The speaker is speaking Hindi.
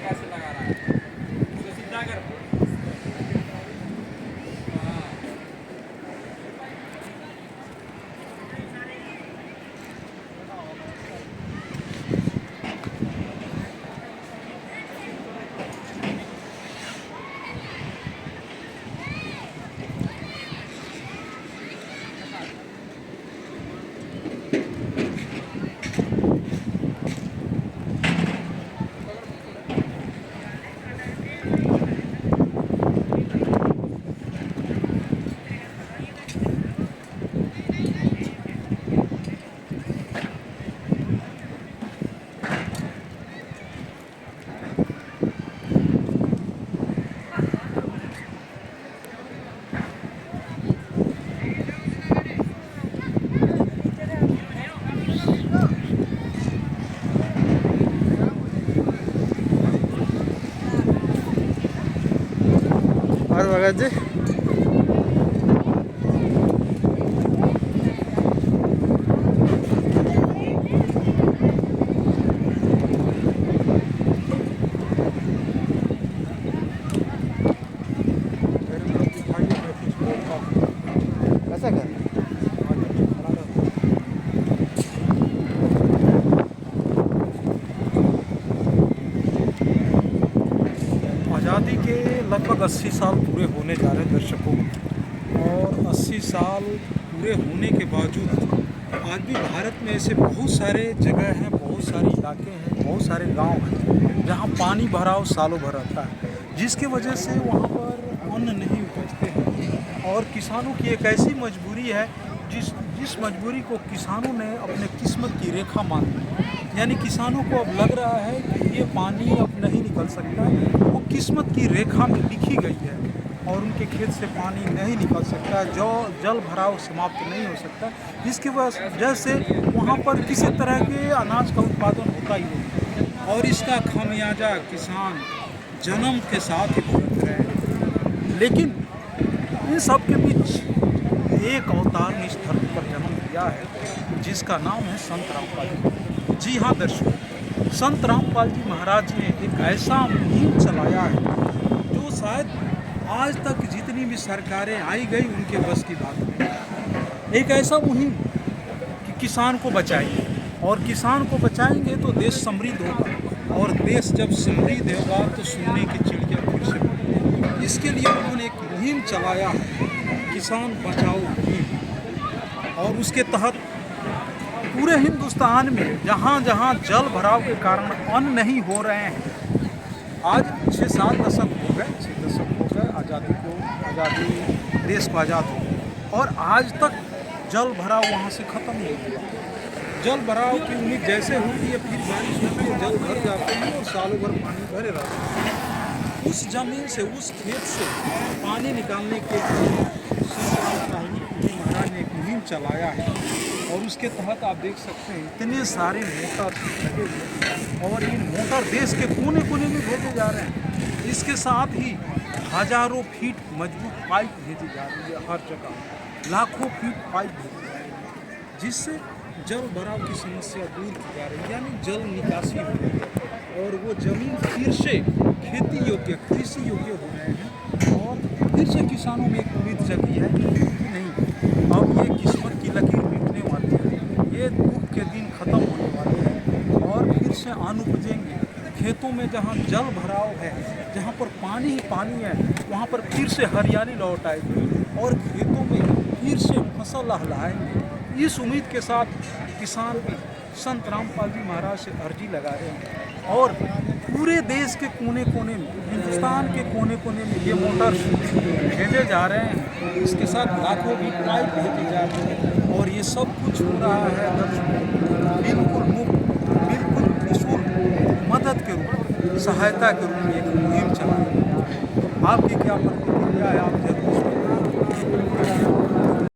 कैसे लगा रहा है सीधा कर। और भगत जी कैसा कर आज़ादी के लगभग 80 साल पूरे होने जा रहे हैं दर्शकों, और 80 साल पूरे होने के बावजूद आज भी भारत में ऐसे बहुत सारे जगह हैं, बहुत सारे इलाके हैं, बहुत सारे गांव हैं जहां पानी भराव सालों भर रहता है, जिसकी वजह से वहां पर अन्न नहीं उपजते हैं। और किसानों की एक ऐसी मजबूरी है जिस मजबूरी को किसानों ने अपने किस्मत की रेखा मान ली। यानी किसानों को अब लग रहा है कि ये पानी अब नहीं निकल सकता, वो किस्मत की रेखा में लिखी गई है और उनके खेत से पानी नहीं निकल सकता, जो जल भराव समाप्त नहीं हो सकता। इसकी वजह से वहाँ पर किसी तरह के अनाज का उत्पादन होता ही नहीं, और इसका खामियाजा किसान जन्म के साथ ही भुगत रहे हैं। लेकिन इन सब के बीच एक अवतार ने इस धरती पर जन्म लिया है जिसका नाम है संत रामपाल जी। जी हाँ दर्शकों, संत रामपाल जी महाराज ने एक ऐसा मुहिम चलाया है जो शायद आज तक जितनी भी सरकारें आई गई उनके बस की बात नहीं। एक ऐसा मुहिम कि किसान को बचाइए, और किसान को बचाएंगे तो देश समृद्ध होगा, और देश जब समृद्ध होगा तो सोने की चिड़िया फिर से होगी। इसके लिए उन्होंने एक मुहिम चलाया है, किसान बचाओ मुहिम, और उसके तहत पूरे हिंदुस्तान में जहाँ जहाँ जल भराव के कारण अन्न नहीं हो रहे हैं, आज 6-7 दशक हो गए, 6 दशक हो गए आज़ादी देश को आज़ाद हो, और आज तक जल भराव वहाँ से ख़त्म नहीं हुआ। जल भराव की उम्मीद जैसे होती है, फिर बारिश होती है, जल भर जाते हैं और सालों भर पानी भरे रहते हैं। उस ज़मीन से, उस खेत से पानी निकालने के लिए संत रामपाल जी महाराज ने एक मुहिम चलाया है, और उसके तहत आप देख सकते हैं इतने सारे मोटर लगे हुए हैं, और ये मोटर देश के कोने कोने में भेजे जा रहे हैं। इसके साथ ही हजारों फीट मजबूत पाइप भेजी जा रही है, हर जगह लाखों फीट पाइप भेजी जा रही है, जिससे जल भराव की समस्या दूर की जा रही है, यानी जल निकासी हो रही है, और वो जमीन फिर से खेती योग्य, कृषि योग्य हो रहे हैं। और फिर से किसानों में एक उम्मीद जगी है कि नहीं, अब ये किस्मत की लकीर मिटने वाली है, ये दुख के दिन ख़त्म होने वाले हैं, और फिर से अन्न उपजेंगे। खेतों में जहाँ जल भराव है, जहाँ पर पानी ही पानी है, वहाँ पर फिर से हरियाली लौट आएगी, और खेतों में फिर से फसल लहलाएंगे। इस उम्मीद के साथ किसान भी संत रामपाल जी महाराज से अर्जी लगा रहे हैं, और पूरे देश के कोने कोने में, हिंदुस्तान के कोने कोने में ये मोटर भेजे जा रहे हैं। इसके साथ लाखों की पाइप भेजी जा रही है, और ये सब कुछ हो रहा है बिल्कुल मुफ्त, बिल्कुल निःशुल्क, मदद के रूप में, सहायता के रूप में एक मुहिम चला रही है। आपकी क्या प्रतिक्रिया है, आप